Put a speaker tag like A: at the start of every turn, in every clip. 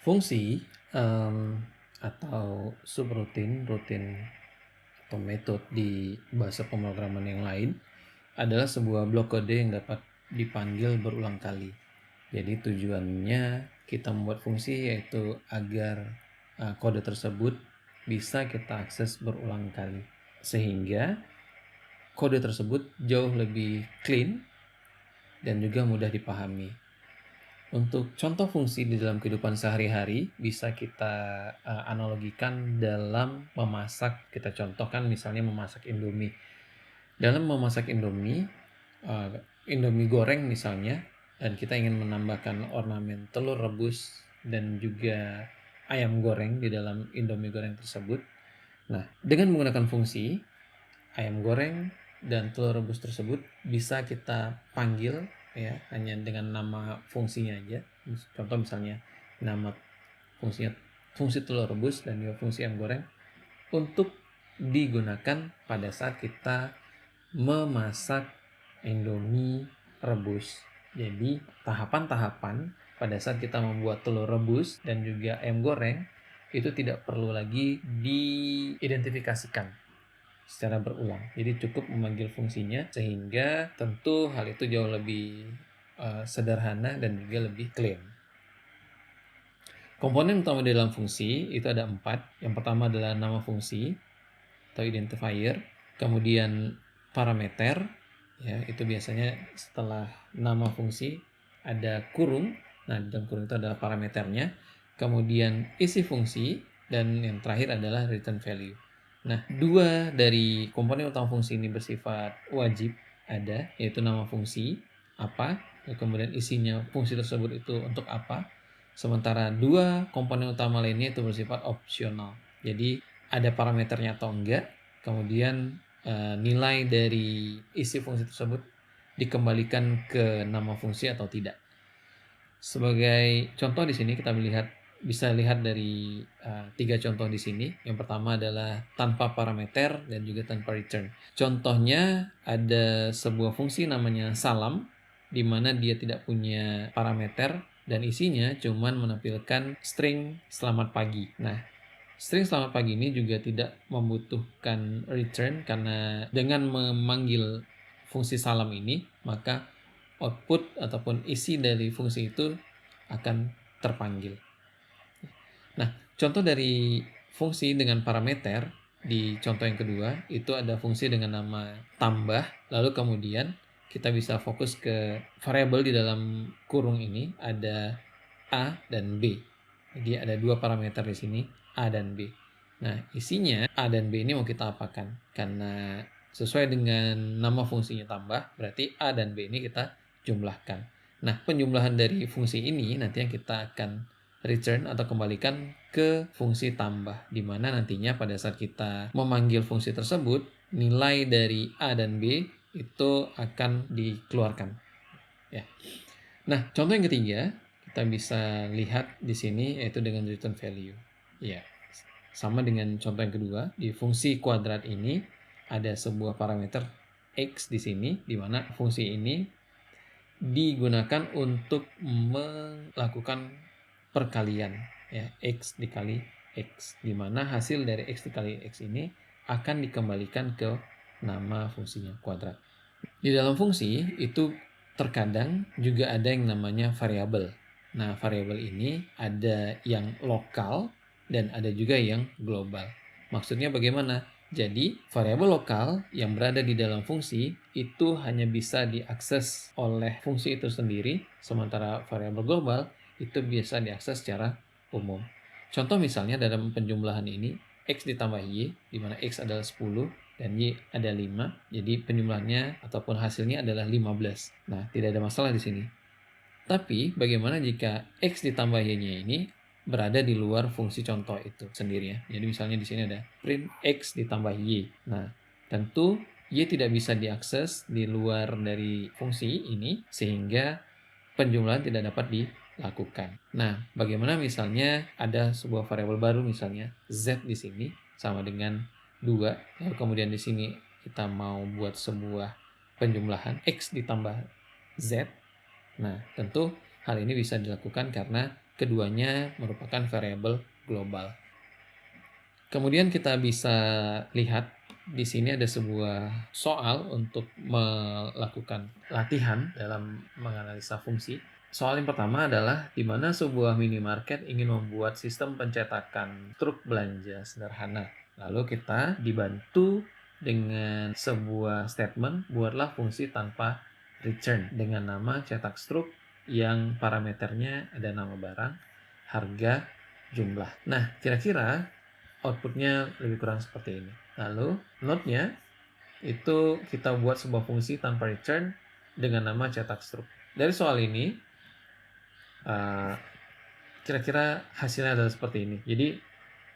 A: Fungsi, atau subrutin, rutin, atau metode di bahasa pemrograman yang lain adalah sebuah blok kode yang dapat dipanggil berulang kali. Jadi tujuannya kita membuat fungsi yaitu agar kode tersebut bisa kita akses berulang kali. Sehingga kode tersebut jauh lebih clean dan juga mudah dipahami. Untuk contoh fungsi di dalam kehidupan sehari-hari bisa kita analogikan dalam memasak. Kita contohkan misalnya memasak Indomie. Dalam memasak Indomie, Indomie goreng misalnya, dan kita ingin menambahkan ornamen telur rebus dan juga ayam goreng di dalam Indomie goreng tersebut. Nah, dengan menggunakan fungsi ayam goreng dan telur rebus tersebut bisa kita panggil ya hanya dengan nama fungsinya aja. Contoh misalnya nama fungsinya fungsi telur rebus dan juga fungsi ayam goreng untuk digunakan pada saat kita memasak Indomie rebus. Jadi tahapan-tahapan pada saat kita membuat telur rebus dan juga ayam goreng itu tidak perlu lagi diidentifikasikan secara berulang. Jadi cukup memanggil fungsinya sehingga tentu hal itu jauh lebih sederhana dan juga lebih clean. Komponen utama dalam fungsi itu ada 4. Yang pertama adalah nama fungsi atau identifier, kemudian parameter, ya itu biasanya setelah nama fungsi ada kurung. Nah, di dalam kurung itu adalah parameternya. Kemudian isi fungsi dan yang terakhir adalah return value. Nah, 2 dari komponen utama fungsi ini bersifat wajib ada, yaitu nama fungsi apa, kemudian isinya fungsi tersebut itu untuk apa. Sementara 2 komponen utama lainnya itu bersifat opsional. Jadi ada parameternya atau enggak, kemudian nilai dari isi fungsi tersebut dikembalikan ke nama fungsi atau tidak. Sebagai contoh di sini kita bisa lihat dari 3 contoh di sini. Yang pertama adalah tanpa parameter dan juga tanpa return. Contohnya ada sebuah fungsi namanya salam, di mana dia tidak punya parameter dan isinya cuman menampilkan string selamat pagi. Nah, string selamat pagi ini juga tidak membutuhkan return karena dengan memanggil fungsi salam ini, maka output ataupun isi dari fungsi itu akan terpanggil. Nah, contoh dari fungsi dengan parameter di contoh yang kedua itu ada fungsi dengan nama tambah, lalu kemudian kita bisa fokus ke variabel di dalam kurung ini ada A dan B. Jadi ada 2 parameter di sini, A dan B. Nah, isinya A dan B ini mau kita apakan? Karena sesuai dengan nama fungsinya tambah, berarti A dan B ini kita jumlahkan. Nah, penjumlahan dari fungsi ini nanti yang kita akan return atau kembalikan ke fungsi tambah, di mana nantinya pada saat kita memanggil fungsi tersebut, nilai dari A dan B itu akan dikeluarkan. Ya. Nah, contoh yang ketiga kita bisa lihat di sini yaitu dengan return value. Ya, sama dengan contoh yang kedua, di fungsi kuadrat ini ada sebuah parameter x di sini, di mana fungsi ini digunakan untuk melakukan perkalian, ya, x dikali x, di mana hasil dari x dikali x ini akan dikembalikan ke nama fungsinya kuadrat. Di dalam fungsi itu terkadang juga ada yang namanya variabel. Nah, variabel ini ada yang lokal dan ada juga yang global. Maksudnya bagaimana? Jadi, variabel lokal yang berada di dalam fungsi itu hanya bisa diakses oleh fungsi itu sendiri, sementara variabel global itu bisa diakses secara umum. Contoh misalnya dalam penjumlahan ini, x ditambah y, di mana x adalah 10 dan y ada 5, jadi penjumlahannya ataupun hasilnya adalah 15. Nah, tidak ada masalah di sini. Tapi, bagaimana jika x ditambah y-nya ini berada di luar fungsi contoh itu sendiri ya. Jadi misalnya di sini ada print x ditambah y. Nah, tentu y tidak bisa diakses di luar dari fungsi ini sehingga penjumlahan tidak dapat dilakukan. Nah, bagaimana misalnya ada sebuah variabel baru misalnya z di sini sama dengan 2, lalu kemudian di sini kita mau buat sebuah penjumlahan x ditambah z. Nah, tentu hal ini bisa dilakukan karena keduanya merupakan variabel global. Kemudian kita bisa lihat di sini ada sebuah soal untuk melakukan latihan dalam menganalisa fungsi. Soal yang pertama adalah di mana sebuah minimarket ingin membuat sistem pencetakan truk belanja sederhana. Lalu kita dibantu dengan sebuah statement, buatlah fungsi tanpa return dengan nama cetak struk yang parameternya ada nama barang, harga, jumlah. Nah, kira-kira outputnya lebih kurang seperti ini. Lalu, note-nya itu kita buat sebuah fungsi tanpa return dengan nama cetak struk. Dari soal ini, kira-kira hasilnya adalah seperti ini. Jadi,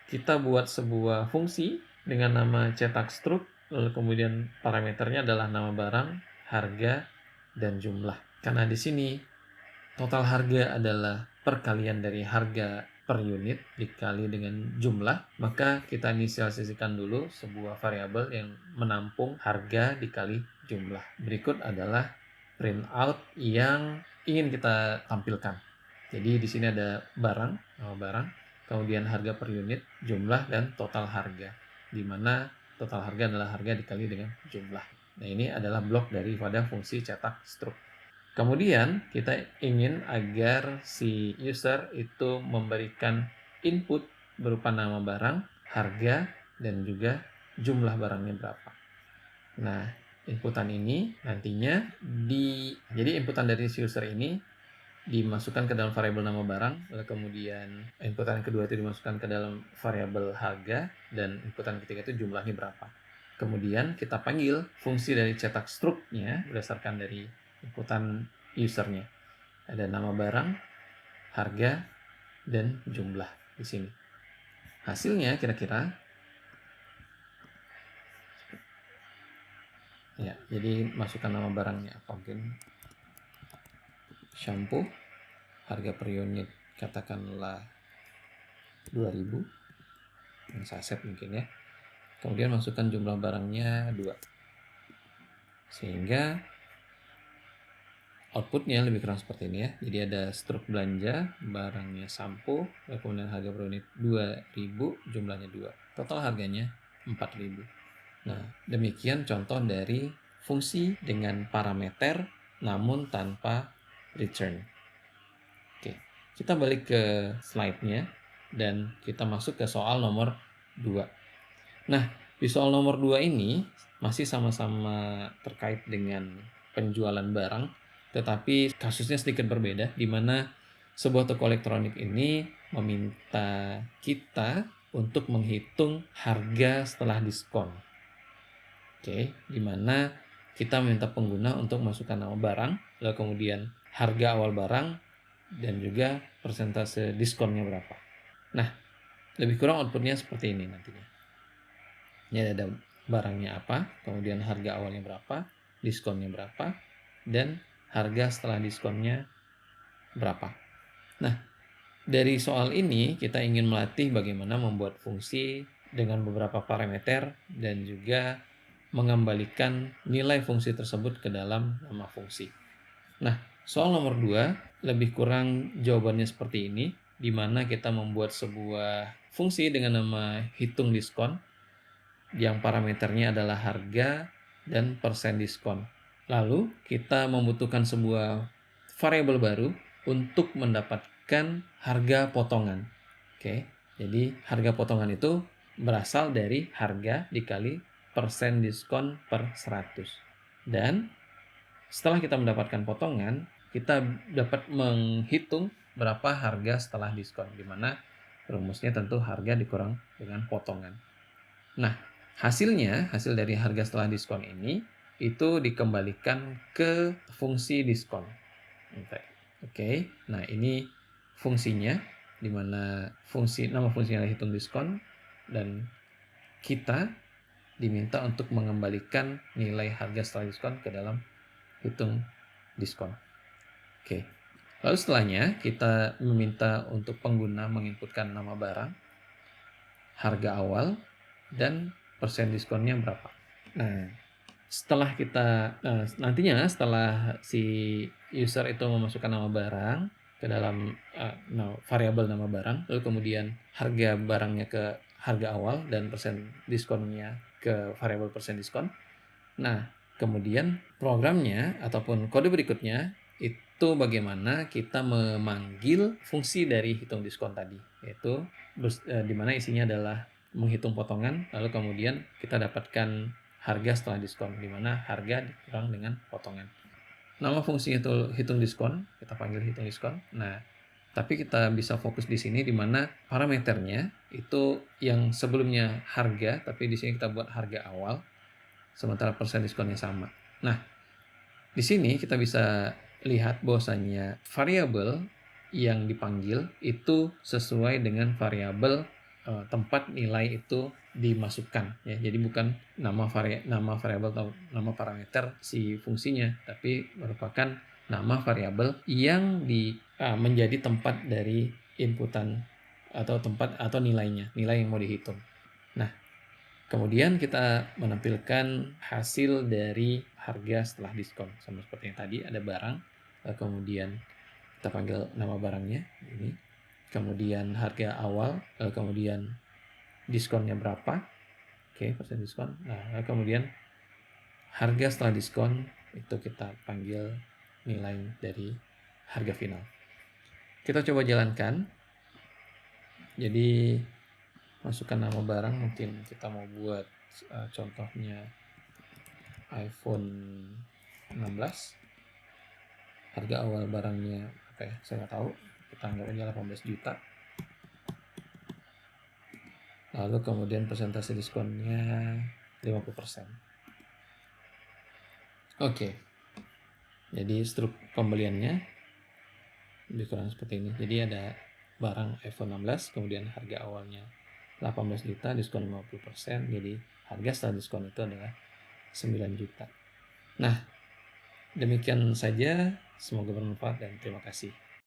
A: kita buat sebuah fungsi dengan nama cetak struk, lalu kemudian parameternya adalah nama barang, harga, dan jumlah. Karena di sini total harga adalah perkalian dari harga per unit dikali dengan jumlah, maka kita inisialisasikan dulu sebuah variabel yang menampung harga dikali jumlah. Berikut adalah printout yang ingin kita tampilkan. Jadi di sini ada barang, nama barang, kemudian harga per unit, jumlah, dan total harga, di mana total harga adalah harga dikali dengan jumlah. Nah, ini adalah blok daripada fungsi cetak struk. Kemudian kita ingin agar si user itu memberikan input berupa nama barang, harga, dan juga jumlah barangnya berapa. Nah, inputan ini nantinya jadi inputan dari si user ini dimasukkan ke dalam variabel nama barang, lalu kemudian inputan kedua itu dimasukkan ke dalam variabel harga, dan inputan ketiga itu jumlahnya berapa. Kemudian kita panggil fungsi dari cetak struknya berdasarkan dari inputan usernya. Ada nama barang, harga, dan jumlah di sini. Hasilnya kira-kira ya, jadi masukkan nama barangnya apa mungkin shampoo, harga per unit katakanlah 2000, yang saset mungkin ya. Kemudian masukkan jumlah barangnya 2. Sehingga outputnya lebih kurang seperti ini ya. Jadi ada struk belanja, barangnya sampo, kemudian harga per unit 2000, jumlahnya 2. Total harganya 4000. Nah, demikian contoh dari fungsi dengan parameter namun tanpa return. Oke, kita balik ke slide-nya dan kita masuk ke soal nomor 2. Nah, di soal nomor 2 ini masih sama-sama terkait dengan penjualan barang, tetapi kasusnya sedikit berbeda, di mana sebuah toko elektronik ini meminta kita untuk menghitung harga setelah diskon. Oke, di mana kita meminta pengguna untuk masukkan nama barang, lalu kemudian harga awal barang, dan juga persentase diskonnya berapa. Nah, lebih kurang outputnya seperti ini nantinya. Ini ada barangnya apa, kemudian harga awalnya berapa, diskonnya berapa, dan harga setelah diskonnya berapa. Nah, dari soal ini kita ingin melatih bagaimana membuat fungsi dengan beberapa parameter dan juga mengembalikan nilai fungsi tersebut ke dalam nama fungsi. Nah, soal nomor 2 lebih kurang jawabannya seperti ini, di mana kita membuat sebuah fungsi dengan nama hitung diskon, yang parameternya adalah harga dan persen diskon. Lalu kita membutuhkan sebuah variabel baru untuk mendapatkan harga potongan. Oke, jadi harga potongan itu berasal dari harga dikali persen diskon per 100. Dan setelah kita mendapatkan potongan, kita dapat menghitung berapa harga setelah diskon, di mana rumusnya tentu harga dikurang dengan potongan. Nah, hasil dari harga setelah diskon ini itu dikembalikan ke fungsi diskon. Oke. Nah, ini fungsinya, di mana nama fungsinya adalah hitung diskon, dan kita diminta untuk mengembalikan nilai harga setelah diskon ke dalam hitung diskon. Oke. Lalu setelahnya kita meminta untuk pengguna menginputkan nama barang, harga awal, dan persen diskonnya berapa. Nah, nantinya setelah si user itu memasukkan nama barang, ke dalam variabel nama barang, lalu kemudian harga barangnya ke harga awal dan persen diskonnya ke variabel persen diskon. Nah, kemudian programnya ataupun kode berikutnya itu bagaimana kita memanggil fungsi dari hitung diskon tadi, yaitu di mana isinya adalah menghitung potongan, lalu kemudian kita dapatkan harga setelah diskon, di mana harga dikurang dengan potongan. Nama fungsinya itu hitung diskon, kita panggil hitung diskon. Nah, tapi kita bisa fokus di sini di mana parameternya itu yang sebelumnya harga, tapi di sini kita buat harga awal, sementara persen diskonnya sama. Nah, di sini kita bisa lihat bahwasanya variabel yang dipanggil itu sesuai dengan variabel tempat nilai itu dimasukkan, ya. Jadi bukan nama variabel atau nama parameter si fungsinya, tapi merupakan nama variabel yang menjadi tempat dari inputan atau tempat atau nilainya, nilai yang mau dihitung. Nah, kemudian kita menampilkan hasil dari harga setelah diskon, sama seperti yang tadi ada barang, kemudian kita panggil nama barangnya ini, kemudian harga awal, kemudian diskonnya berapa, oke, persen diskon. Nah, kemudian harga setelah diskon itu kita panggil nilai dari harga final. Kita coba jalankan. Jadi masukkan nama barang, mungkin kita mau buat contohnya iPhone 16. Harga awal barangnya apa ya? Saya nggak tahu. Kita anggap aja 18 juta. Lalu kemudian persentase diskonnya 50%. Oke. Jadi struktur pembeliannya lebih kurang seperti ini. Jadi ada barang iPhone 16, kemudian harga awalnya 18 juta, diskon 50%. Jadi harga setelah diskon itu adalah 9 juta. Nah, demikian saja. Semoga bermanfaat dan terima kasih.